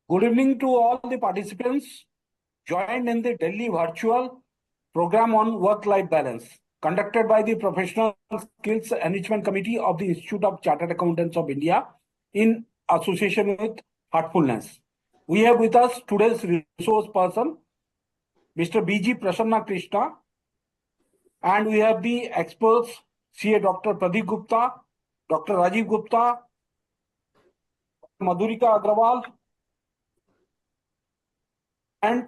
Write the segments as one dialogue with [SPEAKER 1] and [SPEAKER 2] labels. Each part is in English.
[SPEAKER 1] Good evening to all the participants joined in the Delhi virtual program on work-life balance conducted by the Professional Skills Enrichment Committee of the Institute of Chartered Accountants of India in association with Heartfulness. We have with us today's resource person, Mr. B.G. Prasanna Krishna, and we have the experts, CA Dr. Pradeep Gupta, Dr. Rajiv Gupta, Madhurika Agrawal, and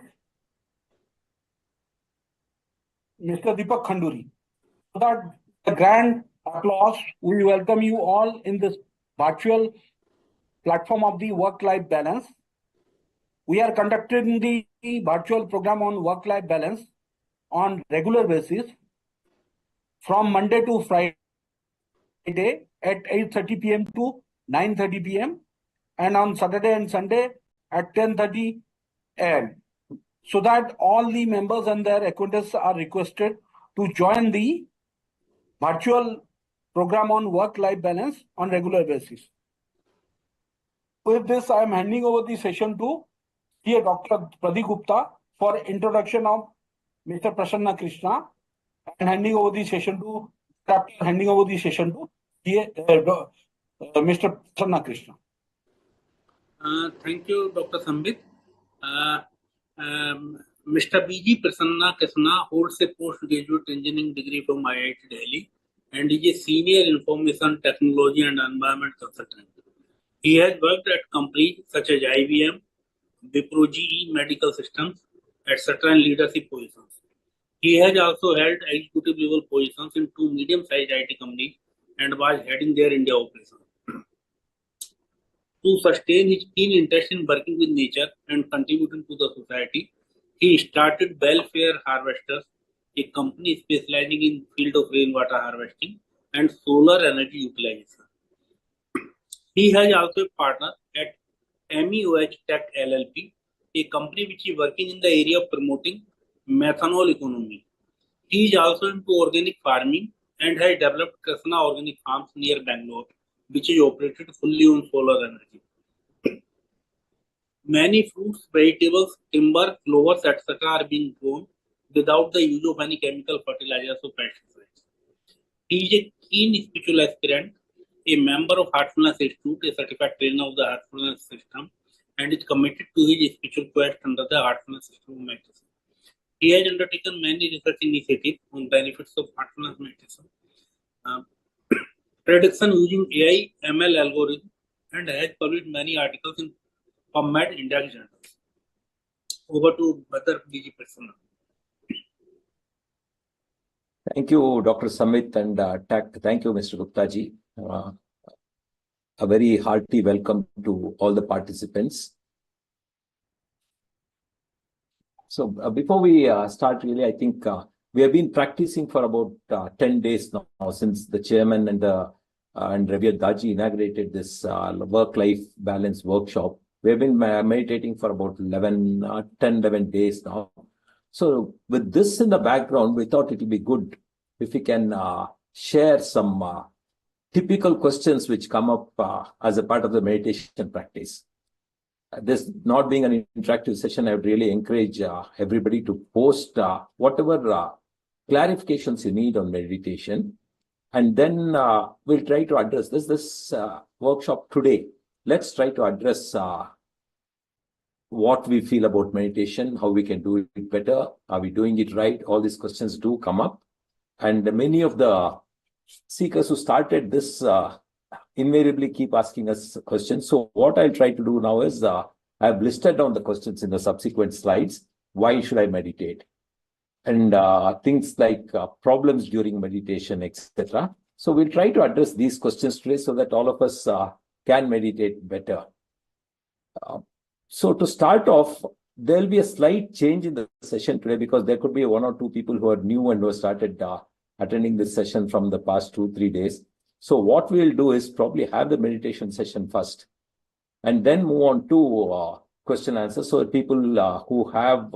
[SPEAKER 1] Mr. Deepak Khanduri. So that a grand applause, we welcome you all in this virtual platform of the work-life balance. We are conducting the virtual program on work-life balance on regular basis from Monday to Friday at 8:30 p.m. to 9:30 p.m. and on Saturday and Sunday at 10:30 a.m. so that all the members and their acquaintances are requested to join the virtual program on work-life balance on regular basis. With this, I am handing over the session to CA Dr. Pradeep Gupta for introduction of Mr. Prasanna Krishna, and handing over the session to CA, Mr. Prasanna Krishna.
[SPEAKER 2] Thank you, Dr. Sambit. Mr. B.G. Prasanna Krishna holds a postgraduate engineering degree from IIT Delhi and is a senior information technology and environment consultant. He has worked at companies such as IBM, Wipro GE Medical Systems, etc. in leadership positions. He has also held executive level positions in two medium-sized IT companies and was heading their India operations. To sustain his keen interest in working with nature and contributing to the society, he started Welfare Harvesters, a company specializing in field of rainwater harvesting and solar energy utilization. He has also a partner at MEOH Tech LLP, a company which is working in the area of promoting methanol economy. He is also into organic farming and has developed Krishna Organic Farms near Bangalore, which is operated fully on solar energy. Many fruits, vegetables, timber, flowers, etc. are being grown without the use of any chemical fertilizers or pesticides. He is a keen spiritual aspirant, a member of Heartfulness Institute, a certified trainer of the Heartfulness system, and is committed to his spiritual quest under the Heartfulness system of meditation. He has undertaken many research initiatives on benefits of Heartfulness meditation, prediction using AI ML algorithm, and has published many articles in PubMed Index journals. Over to Brother B.G. Prasanna.
[SPEAKER 3] Thank you, Dr. Samit, and thank you, Mr. Gupta ji. A very hearty welcome to all the participants. So before we start, really, I think we have been practicing for about 10 days now since the chairman and Ravi Daji inaugurated this work-life balance workshop. We have been meditating for about 10-11 days now. So with this in the background, we thought it would be good if we can share some typical questions which come up as a part of the meditation practice. This not being an interactive session, I would really encourage everybody to post whatever clarifications you need on meditation. And then we'll try to address this workshop today. Let's try to address what we feel about meditation, how we can do it better, are we doing it right? All these questions do come up. And many of the seekers who started this invariably keep asking us questions. So what I'll try to do now is I've listed down the questions in the subsequent slides. Why should I meditate? And things like problems during meditation, etc. So we'll try to address these questions today so that all of us can meditate better. So to start off, there'll be a slight change in the session today because there could be one or two people who are new and who have started attending this session from the past 2-3 days. So what we'll do is probably have the meditation session first and then move on to question and answer. So that people who have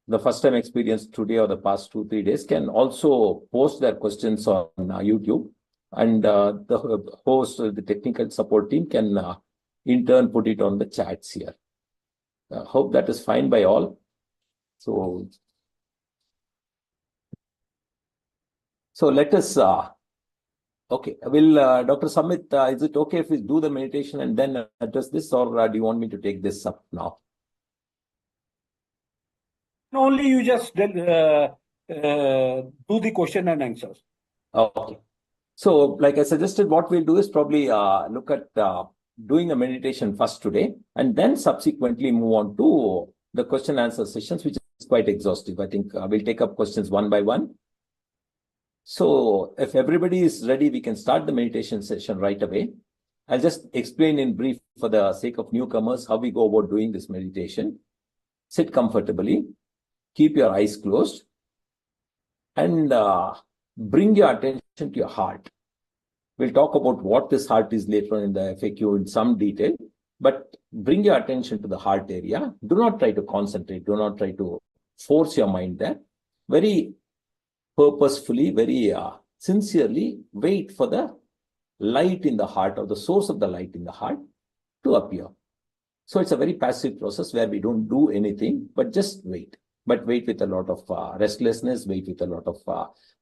[SPEAKER 3] the first time experience today or the past 2-3 days can also post their questions on YouTube, and the host or the technical support team can in turn put it on the chats here. Hope that is fine by all. So let us, okay, will Dr. Samit, is it okay if we do the meditation and then address this, or do you want me to take this up now?
[SPEAKER 1] Only you just do the question and answers.
[SPEAKER 3] Okay. So, like I suggested, what we'll do is probably look at doing a meditation first today, and then subsequently move on to the question answer sessions, which is quite exhaustive. I think we'll take up questions one by one. So, if everybody is ready, we can start the meditation session right away. I'll just explain in brief for the sake of newcomers how we go about doing this meditation. Sit comfortably, keep your eyes closed, and bring your attention to your heart. We'll talk about what this heart is later on in the FAQ in some detail, but bring your attention to the heart area. Do not try to concentrate. Do not try to force your mind there. Very purposefully, very sincerely wait for the light in the heart, or the source of the light in the heart, to appear. So it's a very passive process where we don't do anything, but just wait. But wait with a lot of restlessness, wait with a lot of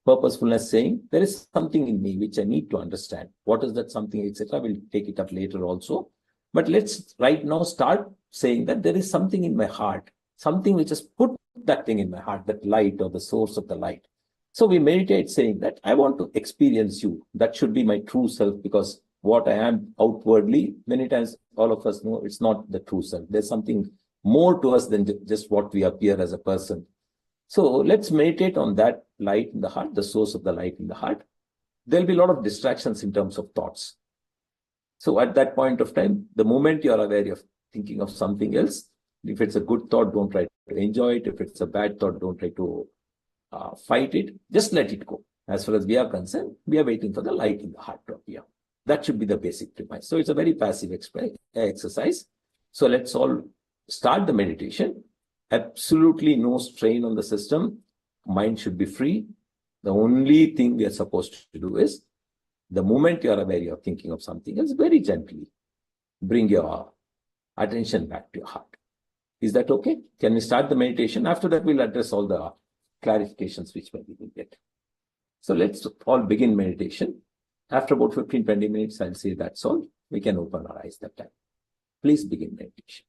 [SPEAKER 3] purposefulness, saying there is something in me which I need to understand. What is that something, etc.? We'll take it up later also. But let's right now start saying that there is something in my heart, something which has put that thing in my heart, that light or the source of the light. So we meditate saying that I want to experience you. That should be my true self, because what I am outwardly, many times all of us know it's not the true self. There's something more to us than just what we appear as a person. So let's meditate on that light in the heart, the source of the light in the heart. There'll be a lot of distractions in terms of thoughts. So at that point of time, the moment you're aware of thinking of something else, if it's a good thought, don't try to enjoy it. If it's a bad thought, don't try to fight it. Just let it go. As far as we are concerned, we are waiting for the light in the heart to appear. That should be the basic premise. So it's a very passive exercise. So let's all start the meditation. Absolutely no strain on the system. Mind should be free. The only thing we are supposed to do is, the moment you are aware you're thinking of something else, very gently bring your attention back to your heart. Is that okay? Can we start the meditation? After that, we'll address all the clarifications which we will get. So let's all begin meditation. After about 15-20 minutes, I'll say that's all. We can open our eyes that time. Please begin meditation.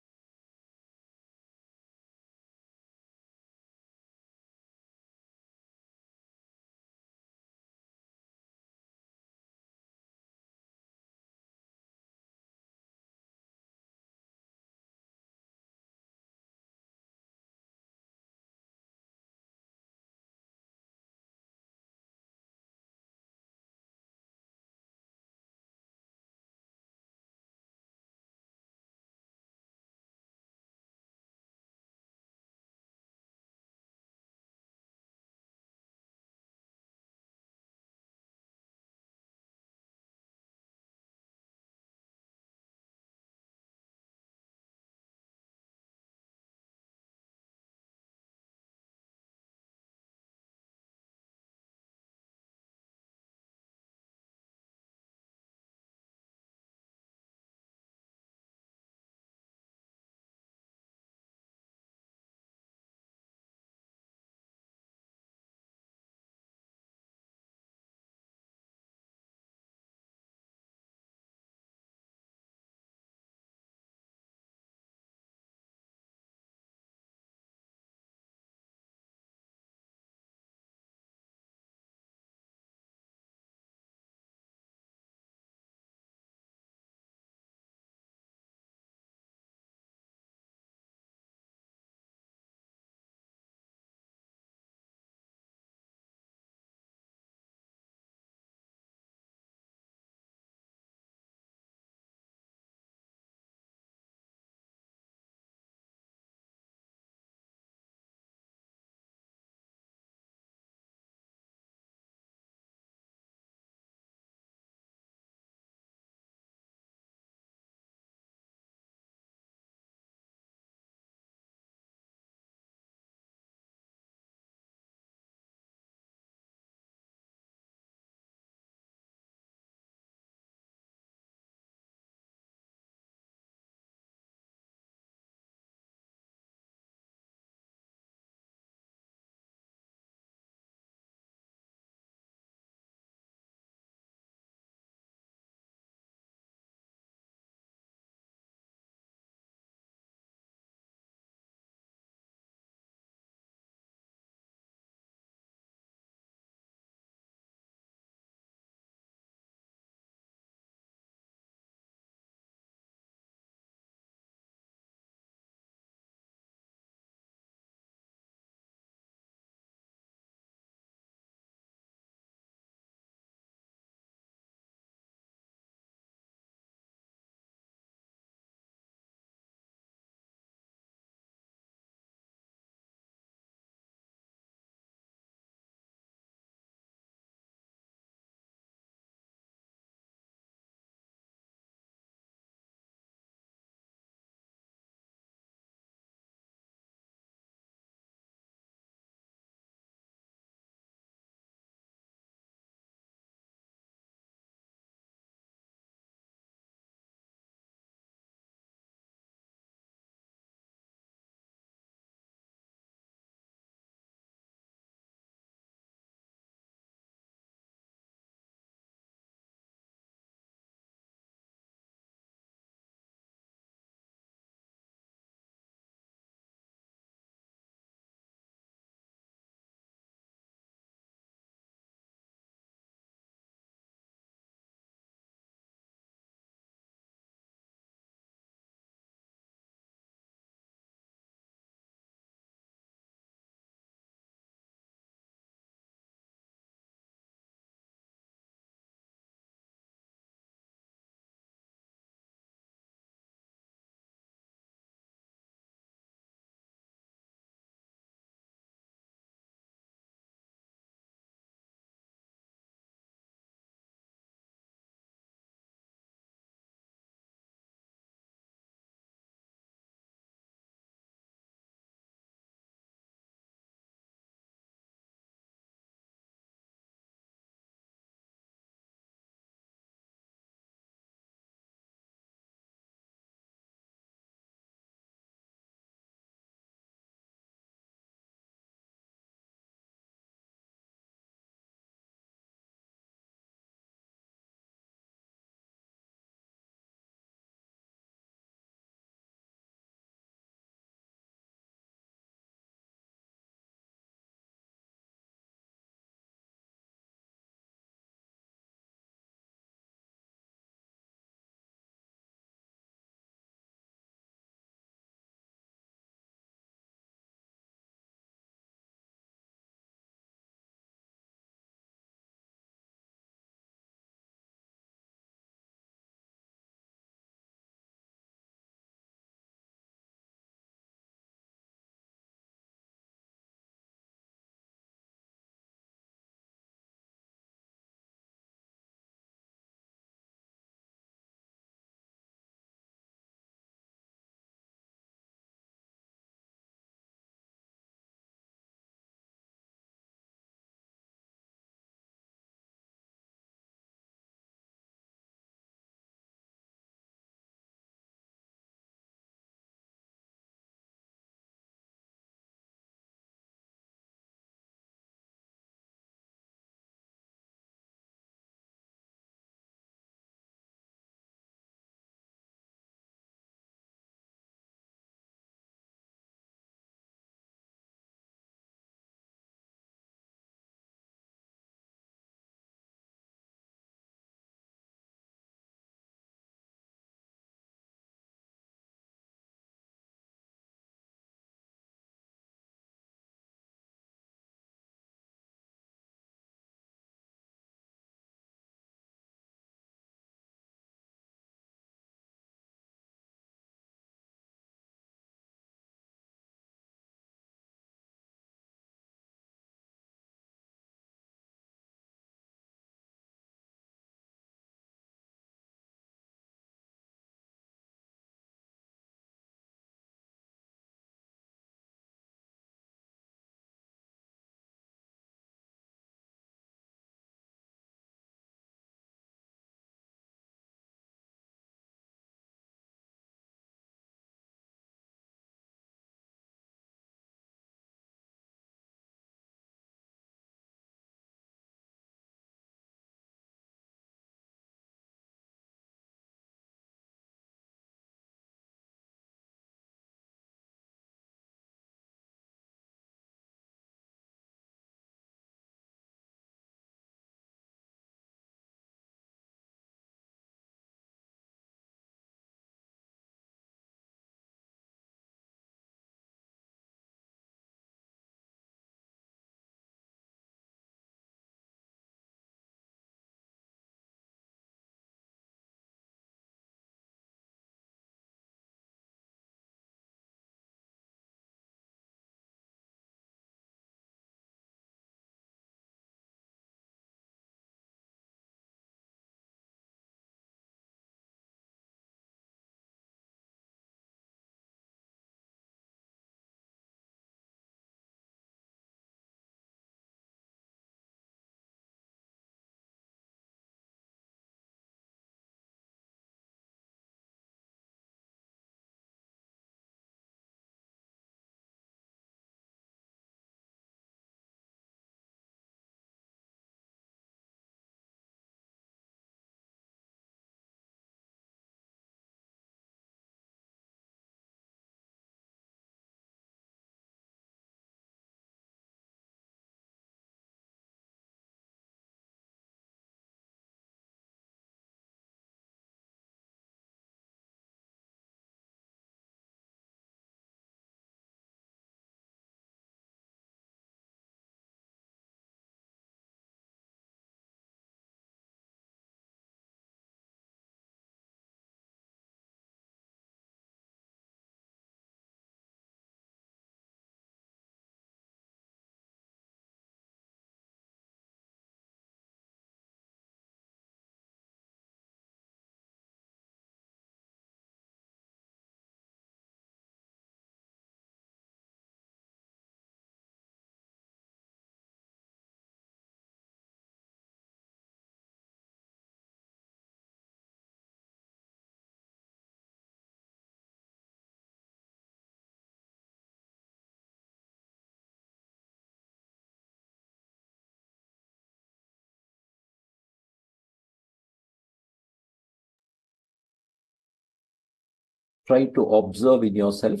[SPEAKER 3] try to observe in yourself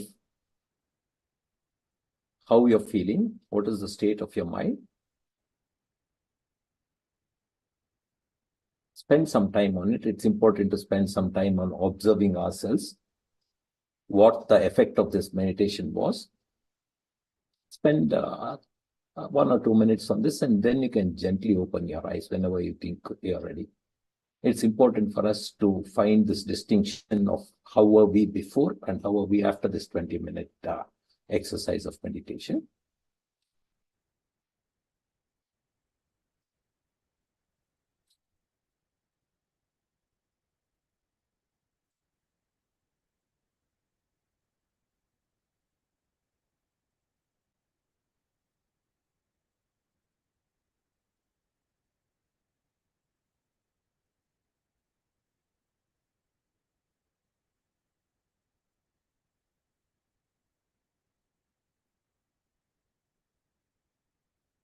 [SPEAKER 3] how you're feeling, what is the state of your mind. Spend some time on it. It's important to spend some time on observing ourselves, what the effect of this meditation was. Spend 1 or 2 minutes on this, and then you can gently open your eyes whenever you think you're ready. It's important for us to find this distinction of how were we before and how are we after this 20-minute exercise of meditation.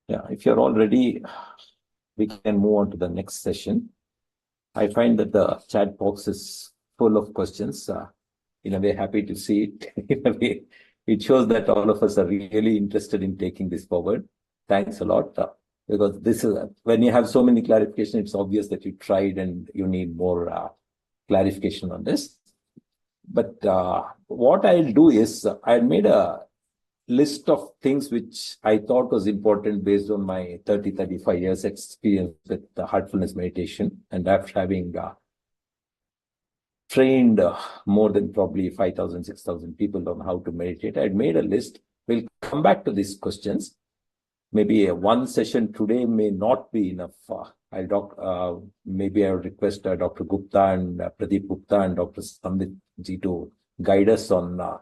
[SPEAKER 3] Yeah, if you're all ready, we can move on to the next session. I find that the chat box is full of questions. In a way, happy to see it. In a way, it shows that all of us are really interested in taking this forward. Thanks a lot. Because this is when you have so many clarifications, it's obvious that you tried and you need more clarification on this. But what I'll do is I made a list of things which I thought was important based on my 35 years experience with the heartfulness meditation, and after having trained more than probably 5,000, 6,000 people on how to meditate, I'd made a list. We'll come back to these questions. Maybe one session today may not be enough. Maybe I'll request Dr. Gupta and Pradeep Gupta and Dr. Samvit ji to guide us on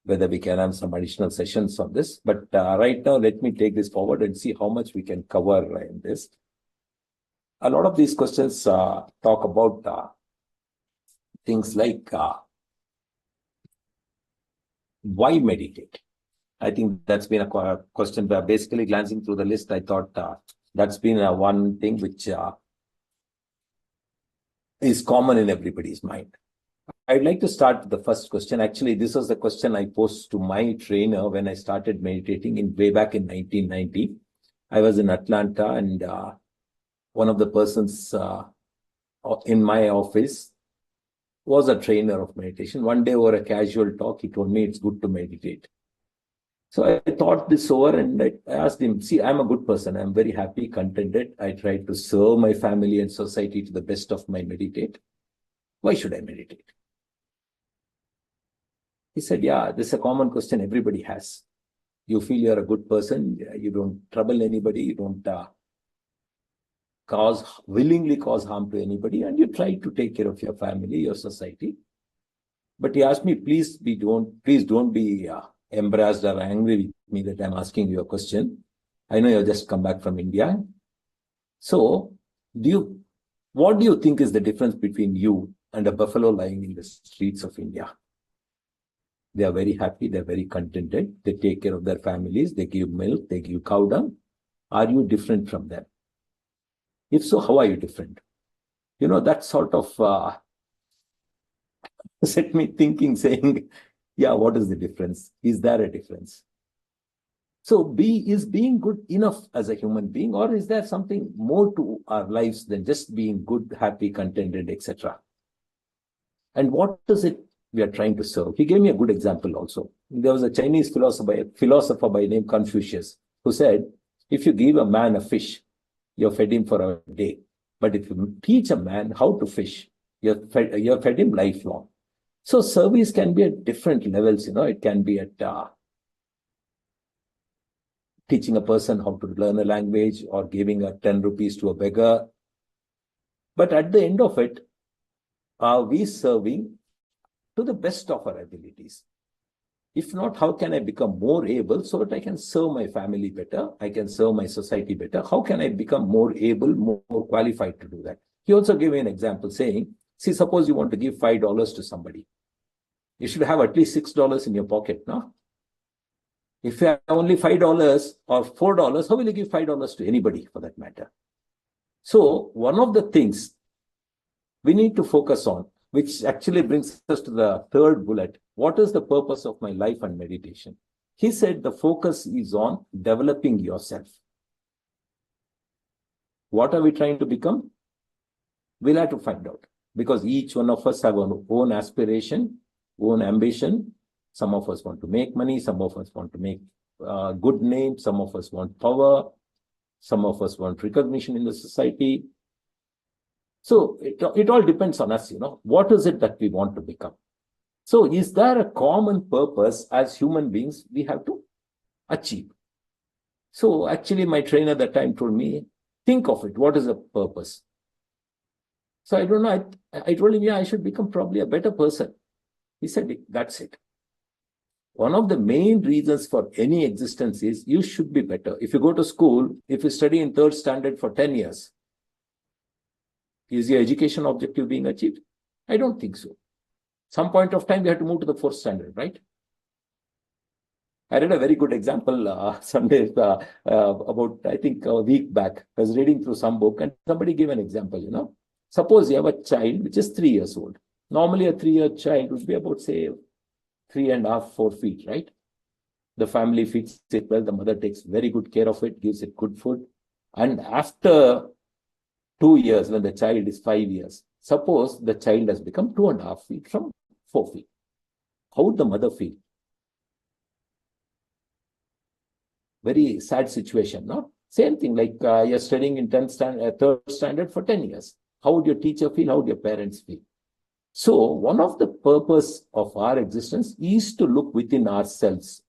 [SPEAKER 3] whether we can have some additional sessions on this. But right now, let me take this forward and see how much we can cover in this. A lot of these questions talk about things like why meditate? I think that's been a question. Basically, glancing through the list, I thought that's been one thing which is common in everybody's mind. I'd like to start with the first question. Actually, this was the question I posed to my trainer when I started meditating way back in 1990. I was in Atlanta, and one of the persons in my office was a trainer of meditation. One day over a casual talk, he told me it's good to meditate. So I thought this over and I asked him, see, I'm a good person. I'm very happy, contented. I try to serve my family and society to the best of my meditate. Why should I meditate? He said, yeah, this is a common question everybody has. You feel you're a good person. You don't trouble anybody. You don't willingly cause harm to anybody. And you try to take care of your family, your society. But he asked me, please don't be embarrassed or angry with me that I'm asking you a question. I know you've just come back from India. So what do you think is the difference between you and a buffalo lying in the streets of India? They are very happy. They're very contented. They take care of their families. They give milk. They give cow dung. Are you different from them? If so, how are you different? That sort of set me thinking, saying, yeah, what is the difference? Is there a difference? So is being good enough as a human being, or is there something more to our lives than just being good, happy, contented, etc.? And what is it we are trying to serve? He gave me a good example also. There was a Chinese philosopher by name Confucius who said, if you give a man a fish, you've fed him for a day. But if you teach a man how to fish, you've fed him lifelong. So service can be at different levels. It can be at teaching a person how to learn a language or giving 10 rupees to a beggar. But at the end of it, are we serving to the best of our abilities? If not, how can I become more able so that I can serve my family better? I can serve my society better. How can I become more able, more qualified to do that? He also gave me an example saying, see, suppose you want to give $5 to somebody. You should have at least $6 in your pocket, no? If you have only $5 or $4, how will you give $5 to anybody for that matter? So one of the things we need to focus on, which actually brings us to the third bullet. What is the purpose of my life and meditation? He said the focus is on developing yourself. What are we trying to become? We'll have to find out, because each one of us have our own aspiration, own ambition. Some of us want to make money. Some of us want to make good name. Some of us want power. Some of us want recognition in the society. So it all depends on us, what is it that we want to become? So is there a common purpose as human beings we have to achieve? So actually my trainer at that time told me, think of it. What is the purpose? So I don't know. I told him, yeah, I should become probably a better person. He said, that's it. One of the main reasons for any existence is you should be better. If you go to school, if you study in 3rd standard for 10 years, is your education objective being achieved? I don't think so. Some point of time, we have to move to the 4th standard, right? I read a very good example some days about, I think, a week back. I was reading through some book and somebody gave an example, Suppose you have a child which is 3 years old. Normally, a 3-year child would be about, say, 3.5, 4 feet, right? The family feeds it well. The mother takes very good care of it, gives it good food. And after 2 years, when the child is 5 years, suppose the child has become 2.5 feet from 4 feet. How would the mother feel? Very sad situation, no? Same thing, like you're studying in 3rd standard for 10 years. How would your teacher feel? How would your parents feel? So one of the purpose of our existence is to look within ourselves.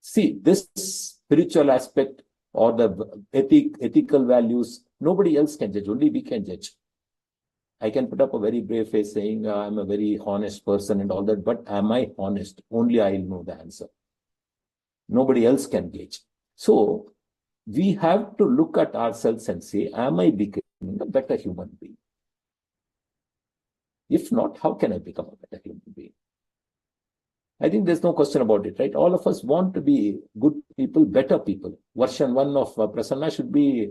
[SPEAKER 3] See, this spiritual aspect or the ethical values, nobody else can judge, only we can judge. I can put up a very brave face saying I'm a very honest person and all that, but am I honest? Only I'll know the answer. Nobody else can gauge. So we have to look at ourselves and say, am I becoming a better human being? If not, how can I become a better human being? I think there's no question about it, right? All of us want to be good people, better people. Version 1 of Prasanna should be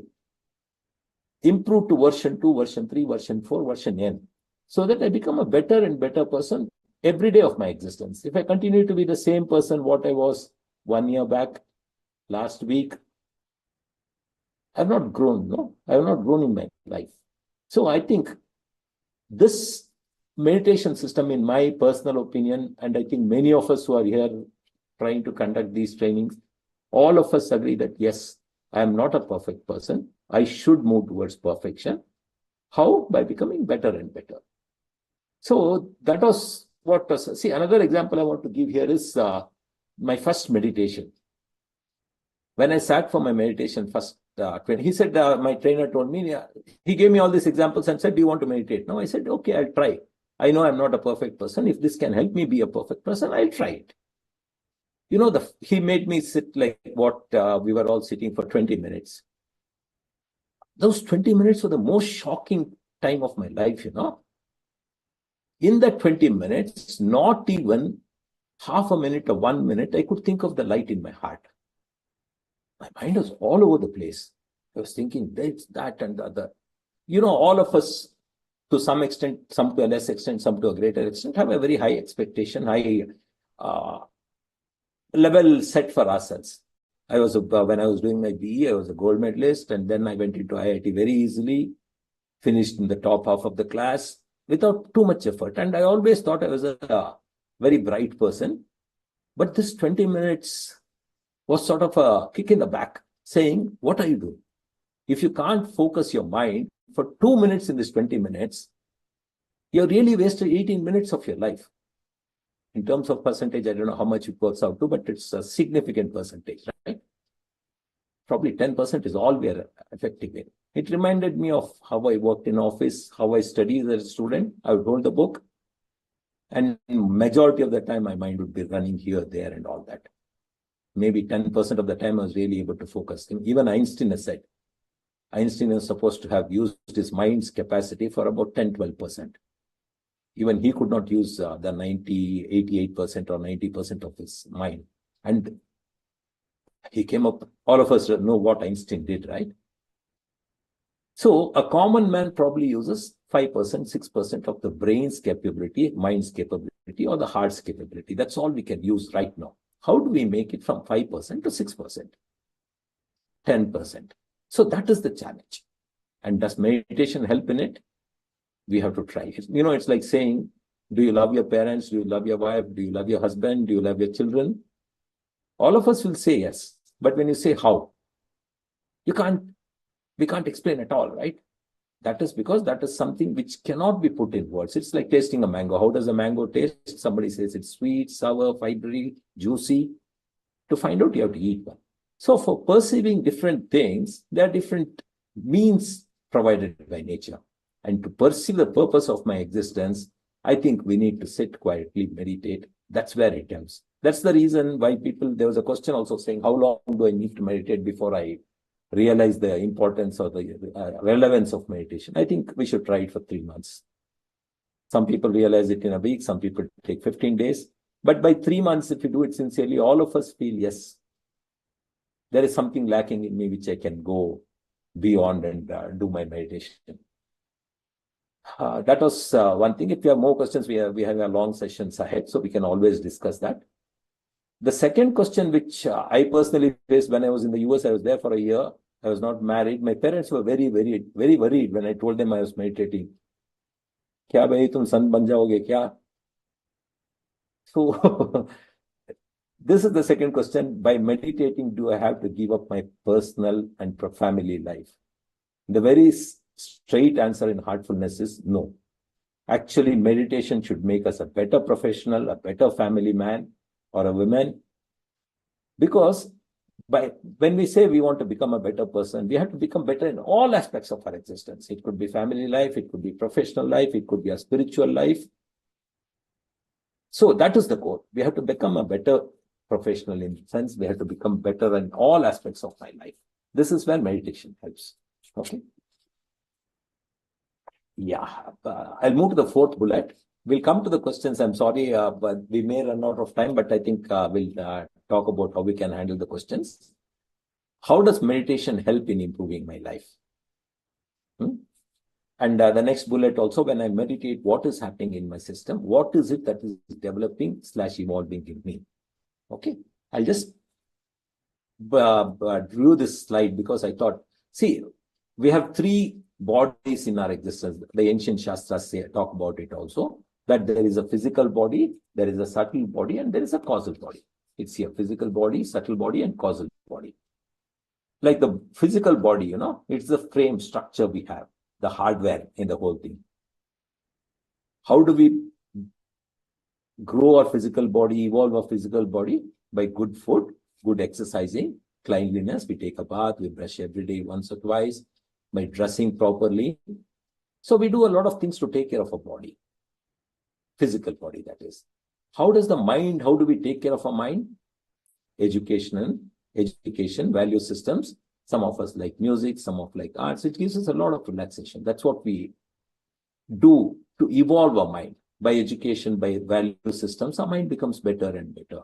[SPEAKER 3] improved to version 2, version 3, version 4, version n, so that I become a better and better person every day of my existence. If I continue to be the same person what I was 1 year back, last week, I have not grown, no? I have not grown in my life. So I think this meditation system, in my personal opinion, and I think many of us who are here trying to conduct these trainings, all of us agree that yes, I am not a perfect person. I should move towards perfection. How? By becoming better and better. So that was what was, see, another example I want to give here is my first meditation. When I sat for my meditation first, he said, my trainer told me, he gave me all these examples and said, do you want to meditate? No, I said, okay, I'll try. I know I'm not a perfect person. If this can help me be a perfect person, I'll try it. He made me sit like what we were all sitting for 20 minutes. Those 20 minutes were the most shocking time of my life, In that 20 minutes, not even half a minute or 1 minute, I could think of the light in my heart. My mind was all over the place. I was thinking this, that, and the other. All of us, to some extent, some to a less extent, some to a greater extent, have a very high expectation, high level set for ourselves. When I was doing my BE, I was a gold medalist, and then I went into IIT very easily, finished in the top half of the class without too much effort. And I always thought I was a very bright person. But this 20 minutes was sort of a kick in the back, saying, what are you doing? If you can't focus your mind for 2 minutes in this 20 minutes, you're really wasted 18 minutes of your life. In terms of percentage, I don't know how much it works out to, but it's a significant percentage, right? Probably 10% is all we are effective in. It reminded me of how I worked in office, how I studied as a student. I would hold the book, and majority of the time, my mind would be running here, there, and all that. Maybe 10% of the time, I was really able to focus. Even Einstein has said, Einstein is supposed to have used his mind's capacity for about 10-12%. Even he could not use the 88% or 90% of his mind. And he came up, all of us know what Einstein did, right? So a common man probably uses 5%, 6% of the brain's capability, mind's capability, or the heart's capability. That's all we can use right now. How do we make it from 5% to 6%, 10%? So that is the challenge. And does meditation help in it? We have to try it. It's like saying, do you love your parents? Do you love your wife? Do you love your husband? Do you love your children? All of us will say yes. But when you say how, we can't explain at all, right? That is because that is something which cannot be put in words. It's like tasting a mango. How does a mango taste? Somebody says it's sweet, sour, fibery, juicy. To find out, you have to eat one. So for perceiving different things, there are different means provided by nature. And to perceive the purpose of my existence, I think we need to sit quietly, meditate. That's where it comes. That's the reason why there was a question also saying, how long do I need to meditate before I realize the importance or the relevance of meditation? I think we should try it for 3 months. Some people realize it in a week. Some people take 15 days. But by 3 months, if you do it sincerely, all of us feel, yes, there is something lacking in me which I can go beyond and do my meditation. That was one thing. If you have more questions, we have a long sessions ahead, so we can always discuss that. The second question, which I personally faced when I was in the US, I was there for a year. I was not married. My parents were very, very, very worried when I told them I was meditating. Kya bhai, tum sant ban jaoge kya? So this is the second question. By meditating, do I have to give up my personal and family life? The very straight answer in Heartfulness is no. Actually, meditation should make us a better professional, a better family man or a woman. Because when we say we want to become a better person, we have to become better in all aspects of our existence. It could be family life, it could be professional life, it could be a spiritual life. So that is the goal. We have to become a better professional in the sense we have to become better in all aspects of my life. This is where meditation helps. Okay. Yeah, I'll move to the fourth bullet. We'll come to the questions. I'm sorry, but we may run out of time, but I think we'll talk about how we can handle the questions. How does meditation help in improving my life? And the next bullet also, when I meditate, what is happening in my system? What is it that is developing / evolving in me? Okay, I'll just drew this slide because I thought, see, we have 3 bodies in our existence. The ancient Shastras talk about it also, that there is a physical body, there is a subtle body, and there is a causal body. It's here, physical body, subtle body, and causal body. Like the physical body, it's the frame structure we have, the hardware in the whole thing. How do we grow our physical body, evolve our physical body? By good food, good exercising, cleanliness. We take a bath, we brush every day once or twice, by dressing properly. So we do a lot of things to take care of our body, physical body, that is. How does the mind, how do we take care of our mind? Education, value systems. Some of us like music, some of like arts. It gives us a lot of relaxation. That's what we do to evolve our mind. By education, by value systems, our mind becomes better and better.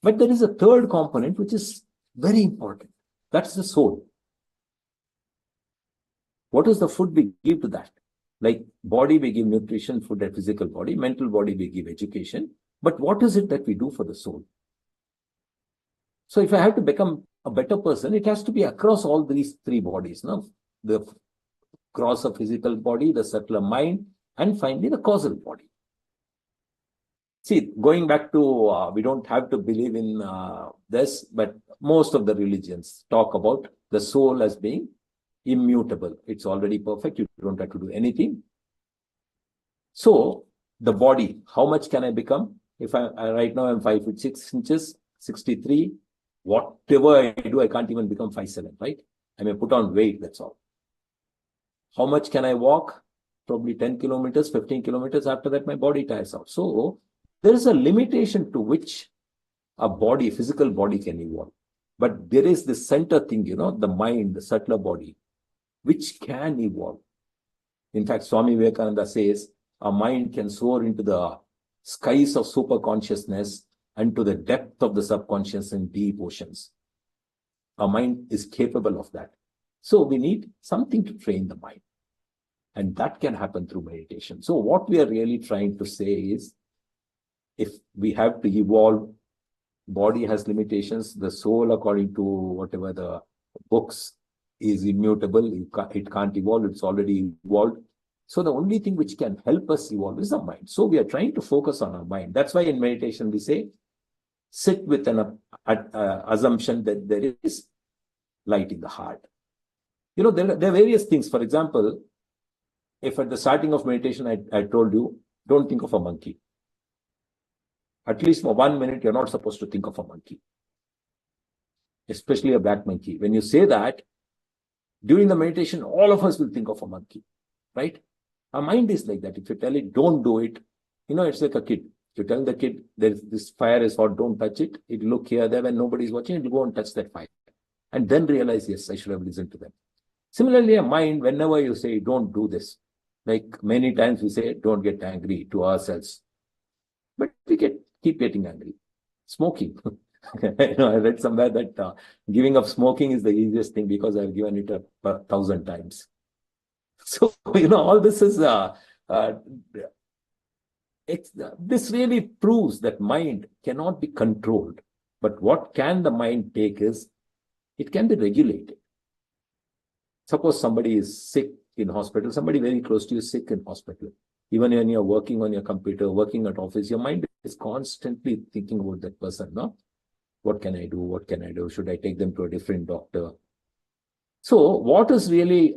[SPEAKER 3] But there is a third component which is very important. That's the soul. What is the food we give to that? Like body, we give nutrition, food, and physical body. Mental body, we give education. But what is it that we do for the soul? So if I have to become a better person, it has to be across all these 3 bodies. The cross of physical body, the subtler mind, and finally the causal body. See, going back to, we don't have to believe in this, but most of the religions talk about the soul as being immutable. It's already perfect. You don't have to do anything. So the body, how much can I become? If right now I'm 5 feet 6 inches, 63, whatever I do, I can't even become 5'7", right? I may put on weight, that's all. How much can I walk? Probably 10 kilometers, 15 kilometers. After that, my body tires out. So there is a limitation to which a body, physical body can evolve. But there is this center thing, the mind, the subtler body, which can evolve. In fact, Swami Vivekananda says, our mind can soar into the skies of super consciousness and to the depth of the subconscious in deep oceans. Our mind is capable of that. So we need something to train the mind. And that can happen through meditation. So what we are really trying to say is, if we have to evolve, body has limitations, the soul, according to whatever the books, is immutable. It can't evolve. It's already evolved. So the only thing which can help us evolve is the mind. So we are trying to focus on our mind. That's why in meditation we say, sit with an assumption that there is light in the heart. You know, there are various things. For example, if at the starting of meditation I told you, don't think of a monkey. At least for 1 minute, you're not supposed to think of a monkey, especially a black monkey. When you say that, during the meditation, all of us will think of a monkey, right? Our mind is like that. If you tell it, don't do it, you know, it's like a kid. If you tell the kid, this fire is hot, don't touch it. It'll look here, there, when nobody's watching, it'll go and touch that fire. And then realize, yes, I should have listened to them. Similarly, a mind, whenever you say, don't do this, like many times we say, don't get angry to ourselves. But we keep getting angry. Smoking. I read somewhere that giving up smoking is the easiest thing because I've given it up 1,000 times. So, all this is, this really proves that mind cannot be controlled. But what can the mind take is, it can be regulated. Suppose somebody is sick in hospital, somebody very close to you is sick in hospital. Even when you're working on your computer, working at office, your mind is constantly thinking about that person, no? What can I do? What can I do? Should I take them to a different doctor? So what is really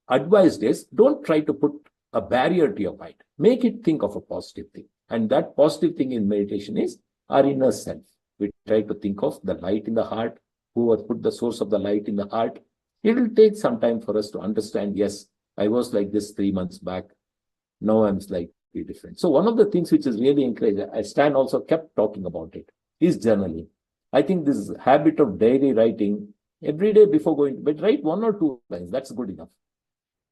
[SPEAKER 3] advised is, don't try to put a barrier to your mind. Make it think of a positive thing. And that positive thing in meditation is our inner self. We try to think of the light in the heart, who has put the source of the light in the heart. It will take some time for us to understand, yes, I was like this 3 months back. Now I'm slightly different. So one of the things which is really encouraged, Stan also kept talking about it, is journaling. I think this habit of diary writing every day before going to bed, write 1 or 2 lines. That's good enough.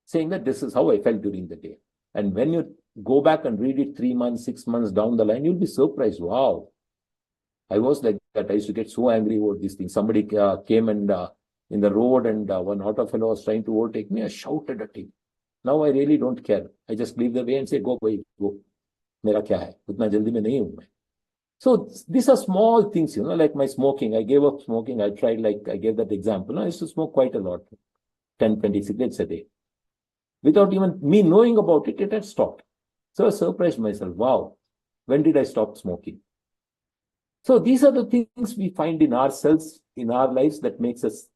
[SPEAKER 3] Saying that this is how I felt during the day. And when you go back and read it 3 months, 6 months down the line, you'll be surprised. Wow. I was like that. I used to get so angry about these things. Somebody came and in the road and one auto fellow was trying to overtake me. I shouted at him. Now I really don't care. I just leave the way and say, go, go. Mera kya hai? Utna jaldi mein nahi hu main. So these are small things, like my smoking. I gave up smoking. I tried, I gave that example. I used to smoke quite a lot, 10, 20 cigarettes a day. Without even me knowing about it, it had stopped. So I surprised myself. Wow, when did I stop smoking? So these are the things we find in ourselves, in our lives, that makes us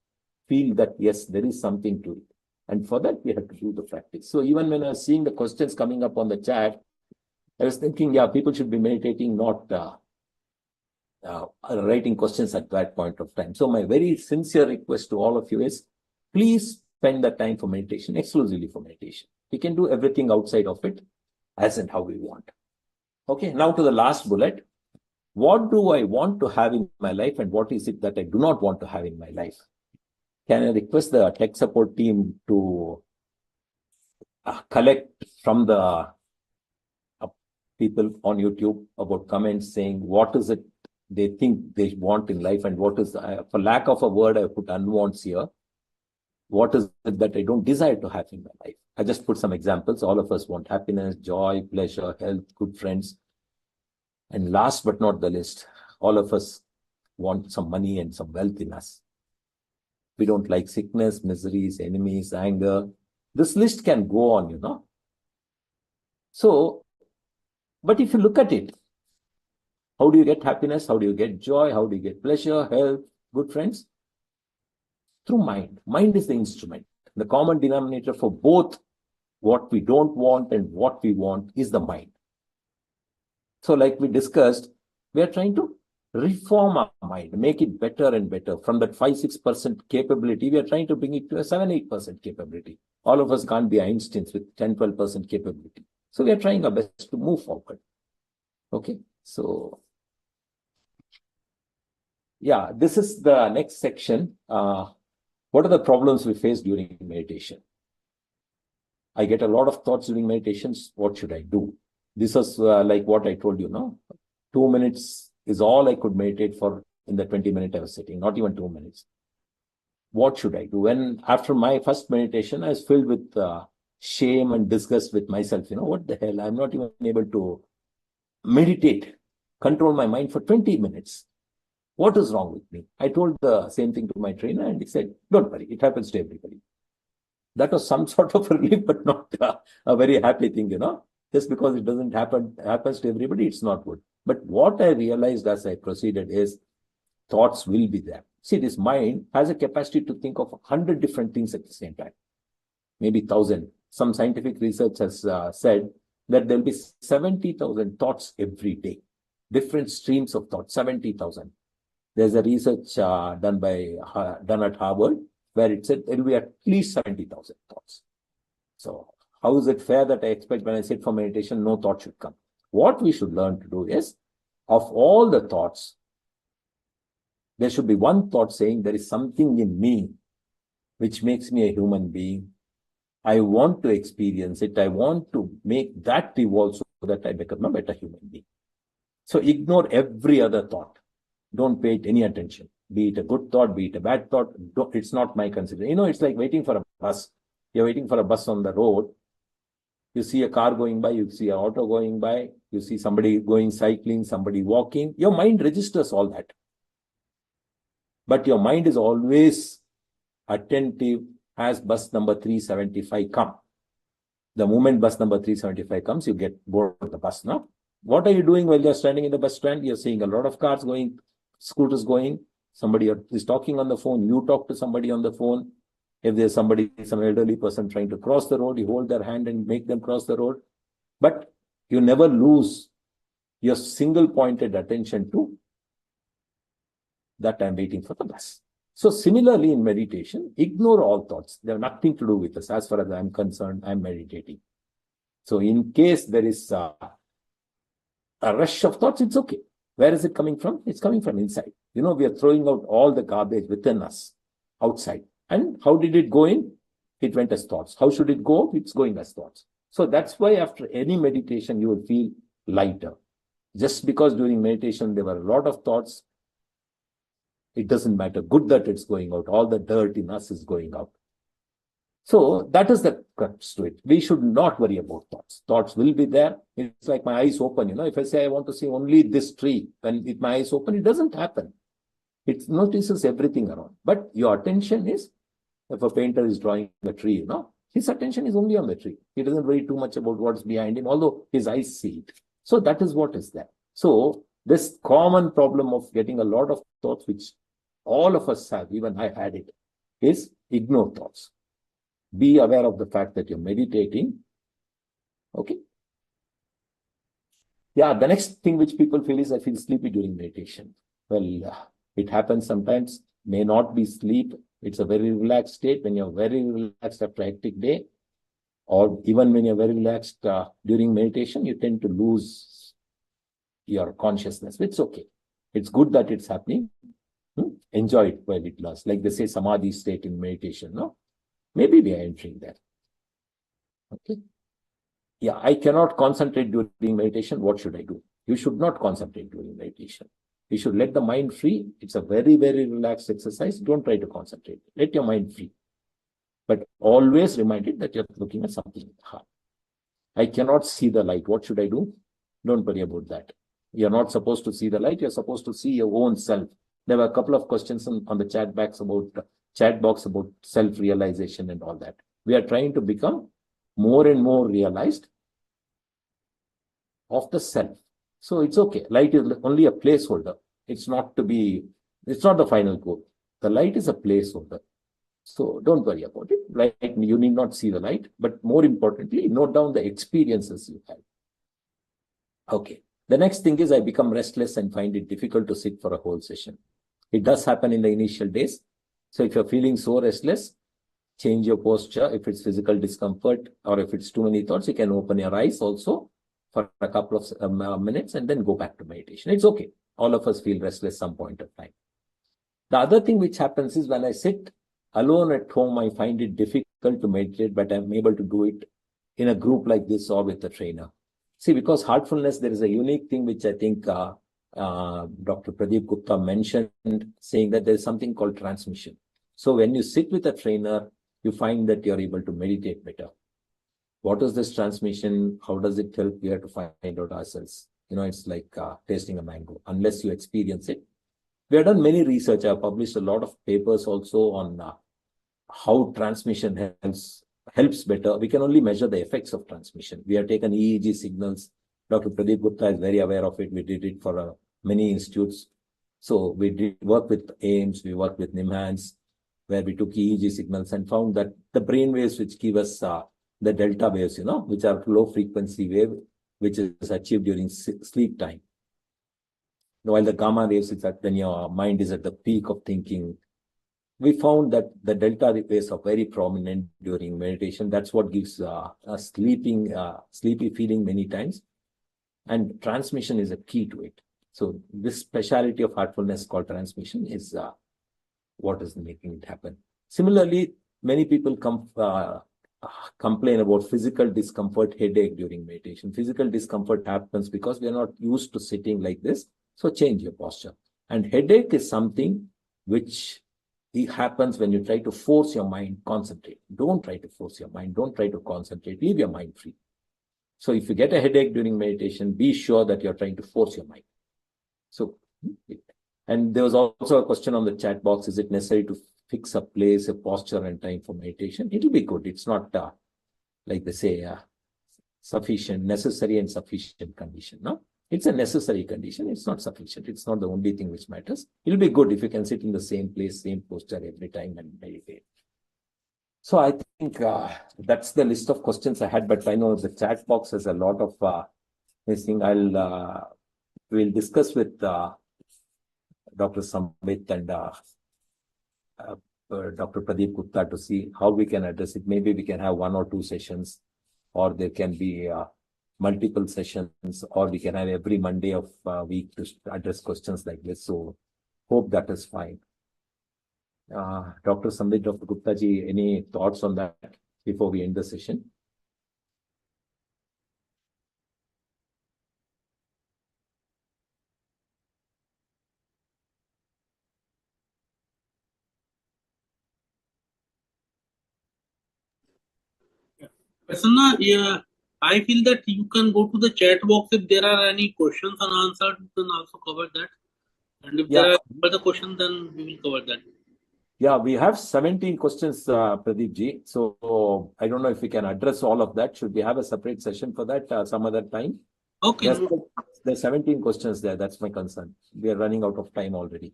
[SPEAKER 3] feel that, yes, there is something to it. And for that, we have to do the practice. So even when I was seeing the questions coming up on the chat, I was thinking, yeah, people should be meditating, not writing questions at that point of time. So my very sincere request to all of you is, please spend the time for meditation, exclusively for meditation. We can do everything outside of it as and how we want. Okay, now to the last bullet. What do I want to have in my life and what is it that I do not want to have in my life? Can I request the tech support team to collect from the people on YouTube about comments saying what is it they think they want in life and what is, for lack of a word, I put unwants here. What is it that I don't desire to have in my life? I just put some examples. All of us want happiness, joy, pleasure, health, good friends. And last but not the least, all of us want some money and some wealth in us. We don't like sickness, miseries, enemies, anger. This list can go on, So, but if you look at it, how do you get happiness? How do you get joy? How do you get pleasure, health, good friends? Through mind. Mind is the instrument. The common denominator for both what we don't want and what we want is the mind. So like we discussed, we are trying to reform our mind, make it better and better. From that 5-6% capability, we are trying to bring it to a 7-8% capability. All of us can't be Einsteins with 10-12% capability. So we are trying our best to move forward. Okay, so yeah, this is the next section. What are the problems we face during meditation? I get a lot of thoughts during meditations. What should I do? This is like what I told you, 2 minutes is all I could meditate for in the 20 minutes I was sitting, not even 2 minutes. what should I do? When after my first meditation, I was filled with shame and disgust with myself. What the hell? I'm not even able to meditate, control my mind for 20 minutes. What is wrong with me? I told the same thing to my trainer and he said, don't worry, it happens to everybody. That was some sort of relief, but not a very happy thing, Just because it doesn't happens to everybody, it's not good. But what I realized as I proceeded is thoughts will be there. See, this mind has a capacity to think of 100 different things at the same time, maybe 1,000. Some scientific research has said that there'll be 70,000 thoughts every day, different streams of thought, 70,000. There's a research done at Harvard where it said it will be at least 70,000 thoughts. So how is it fair that I expect when I sit for meditation, no thought should come? What we should learn to do is, of all the thoughts, there should be one thought saying there is something in me which makes me a human being. I want to experience it. I want to make that evolve so that I become a better human being. So ignore every other thought. Don't pay it any attention. Be it a good thought, be it a bad thought. It's not my consideration. It's like waiting for a bus. You're waiting for a bus on the road. You see a car going by, you see an auto going by, you see somebody going cycling, somebody walking. Your mind registers all that. But your mind is always attentive as bus number 375 come. The moment bus number 375 comes, you get bored of the bus now. What are you doing while you're standing in the bus stand? You're seeing a lot of cars going, scooters going. Somebody is talking on the phone. You talk to somebody on the phone. If there's some elderly person trying to cross the road, you hold their hand and make them cross the road. But you never lose your single-pointed attention to that I'm waiting for the bus. So similarly in meditation, ignore all thoughts. They have nothing to do with us. As far as I'm concerned, I'm meditating. So in case there is a rush of thoughts, it's okay. Where is it coming from? It's coming from inside. We are throwing out all the garbage within us, outside. And how did it go in? It went as thoughts. How should it go? It's going as thoughts. So that's why after any meditation, you will feel lighter. Just because during meditation, there were a lot of thoughts, it doesn't matter. Good that it's going out. All the dirt in us is going out. So that is the crux to it. We should not worry about thoughts. Thoughts will be there. It's like my eyes open. If I say I want to see only this tree, when with my eyes open, it doesn't happen. It notices everything around. But your attention is, if a painter is drawing a tree, his attention is only on the tree. He doesn't worry too much about what's behind him, although his eyes see it. So that is what is there. So this common problem of getting a lot of thoughts, which all of us have, even I had it, is ignore thoughts. Be aware of the fact that you're meditating. Okay. Yeah, the next thing which people feel is I feel sleepy during meditation. Well, it happens sometimes, may not be sleep. It's a very relaxed state. When you're very relaxed after a hectic day, or even when you're very relaxed during meditation, you tend to lose your consciousness. It's okay. It's good that it's happening. Enjoy it while it lasts. Like they say, samadhi state in meditation, no? Maybe we are entering there. Okay. Yeah, I cannot concentrate during meditation. What should I do? You should not concentrate during meditation. You should let the mind free. It's a very, very relaxed exercise. Don't try to concentrate. Let your mind free. But always remind it that you're looking at something in the heart. I cannot see the light. What should I do? Don't worry about that. You're not supposed to see the light. You're supposed to see your own self. There were a couple of questions on the chat box about self-realization and all that. We are trying to become more and more realized of the self. So it's okay. Light is only a placeholder. It's not the final goal. The light is a placeholder. So don't worry about it. Like, you need not see the light, but more importantly, note down the experiences you have. Okay. The next thing is I become restless and find it difficult to sit for a whole session. It does happen in the initial days. So if you're feeling so restless, change your posture. If it's physical discomfort or if it's too many thoughts, you can open your eyes also for a couple of minutes and then go back to meditation. It's okay. All of us feel restless some point of time. The other thing which happens is when I sit alone at home, I find it difficult to meditate, but I'm able to do it in a group like this or with a trainer. See, because heartfulness, there is a unique thing which I think Dr. Pradeep Gupta mentioned, saying that there is something called transmission. So when you sit with a trainer, you find that you're able to meditate better. What is this transmission? How does it help? We have to find out ourselves. It's like tasting a mango. Unless you experience it. We have done many research. I've published a lot of papers also on how transmission helps better. We can only measure the effects of transmission. We have taken EEG signals. Dr. Pradeep Gupta is very aware of it. We did it for many institutes. So we did work with AIMS, we worked with NIMHANS, where we took EEG signals and found that the brain waves which give us the delta waves, which are low frequency wave, which is achieved during sleep time. While the gamma waves is when your mind is at the peak of thinking. We found that the delta waves are very prominent during meditation. That's what gives a sleepy feeling many times. And transmission is a key to it. So this speciality of heartfulness called transmission is what is making it happen. Similarly, many people complain about physical discomfort, headache during meditation. Physical discomfort happens because we are not used to sitting like this. So change your posture. And headache is something which happens when you try to force your mind, concentrate. Don't try to force your mind. Don't try to concentrate. Leave your mind free. So if you get a headache during meditation, be sure that you're trying to force your mind. So, and there was also a question on the chat box. Is it necessary to fix a place, a posture and time for meditation? It'll be good. It's not like they say, sufficient, necessary and sufficient condition. No, it's a necessary condition. It's not sufficient. It's not the only thing which matters. It'll be good if you can sit in the same place, same posture every time and meditate. So I think that's the list of questions I had, but I know the chat box has a lot of this thing. We'll discuss with Dr. Sambit and Dr. Pradeep Gupta to see how we can address it. Maybe we can have 1 or 2 sessions, or there can be multiple sessions, or we can have every Monday of week to address questions like this. So hope that is fine. Dr. Sambit, Dr. Gupta ji, any thoughts on that before we end the session?
[SPEAKER 2] Prasanna, yeah, I feel that you can go to the chat box if there are any questions unanswered. You can also cover that. And if there are further questions, then we will cover that.
[SPEAKER 3] Yeah, we have 17 questions, Pradeep ji. So I don't know if we can address all of that. Should we have a separate session for that some other time?
[SPEAKER 2] Okay.
[SPEAKER 3] There's 17 questions there. That's my concern. We are running out of time already.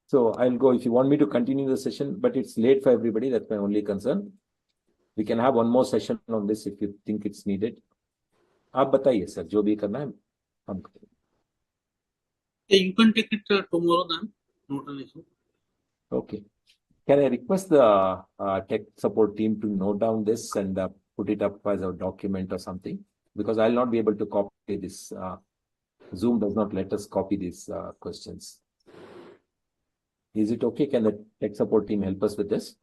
[SPEAKER 3] So I'll go if you want me to continue the session, but it's late for everybody. That's my only concern. We can have one more session on this if you think it's needed. आप बताइए sir जो भी करना है हम करेंगे.
[SPEAKER 2] You can take it tomorrow then. Not an issue.
[SPEAKER 3] Okay. Can I request the tech support team to note down this and put it up as a document or something? Because I'll not be able to copy this. Zoom does not let us copy these questions. Is it okay? Can the tech support team help us with this?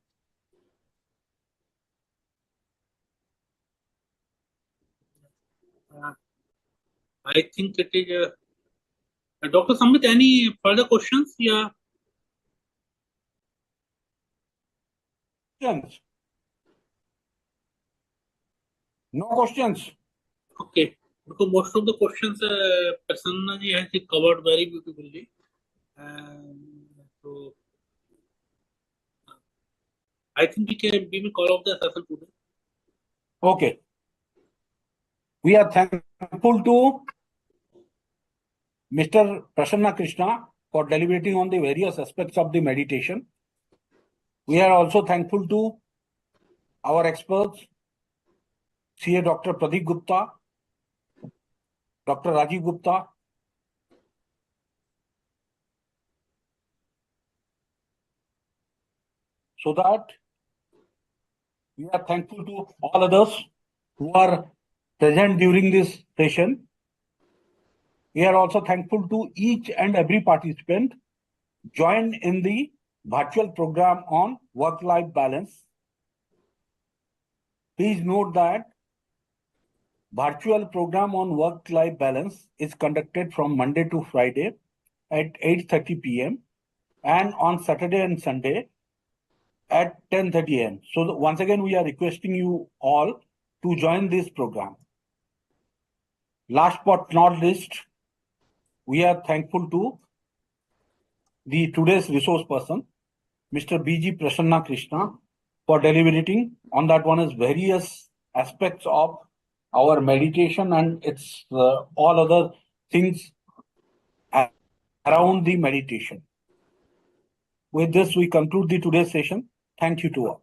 [SPEAKER 2] I think it is. Dr. Sambit, any further questions? Yeah.
[SPEAKER 1] Questions? No questions.
[SPEAKER 2] Okay. Because most of the questions Prasanna ji has covered very beautifully. So I think we will call off the session today.
[SPEAKER 1] Okay. We are thankful to Mr. Prasanna Krishna for deliberating on the various aspects of the meditation. We are also thankful to our experts, CA Dr. Pradeep Gupta, Dr. Rajiv Gupta, so that we are thankful to all others who are present during this session. We are also thankful to each and every participant joined in the virtual program on work-life balance. Please note that virtual program on work-life balance is conducted from Monday to Friday at 8:30 p.m. and on Saturday and Sunday at 10:30 a.m. So once again, we are requesting you all to join this program. Last but not least, we are thankful to the today's resource person, Mr. B.G. Prasanna Krishna, for deliberating on that one is various aspects of our meditation and its all other things around the meditation. With this, we conclude the today's session. Thank you to all.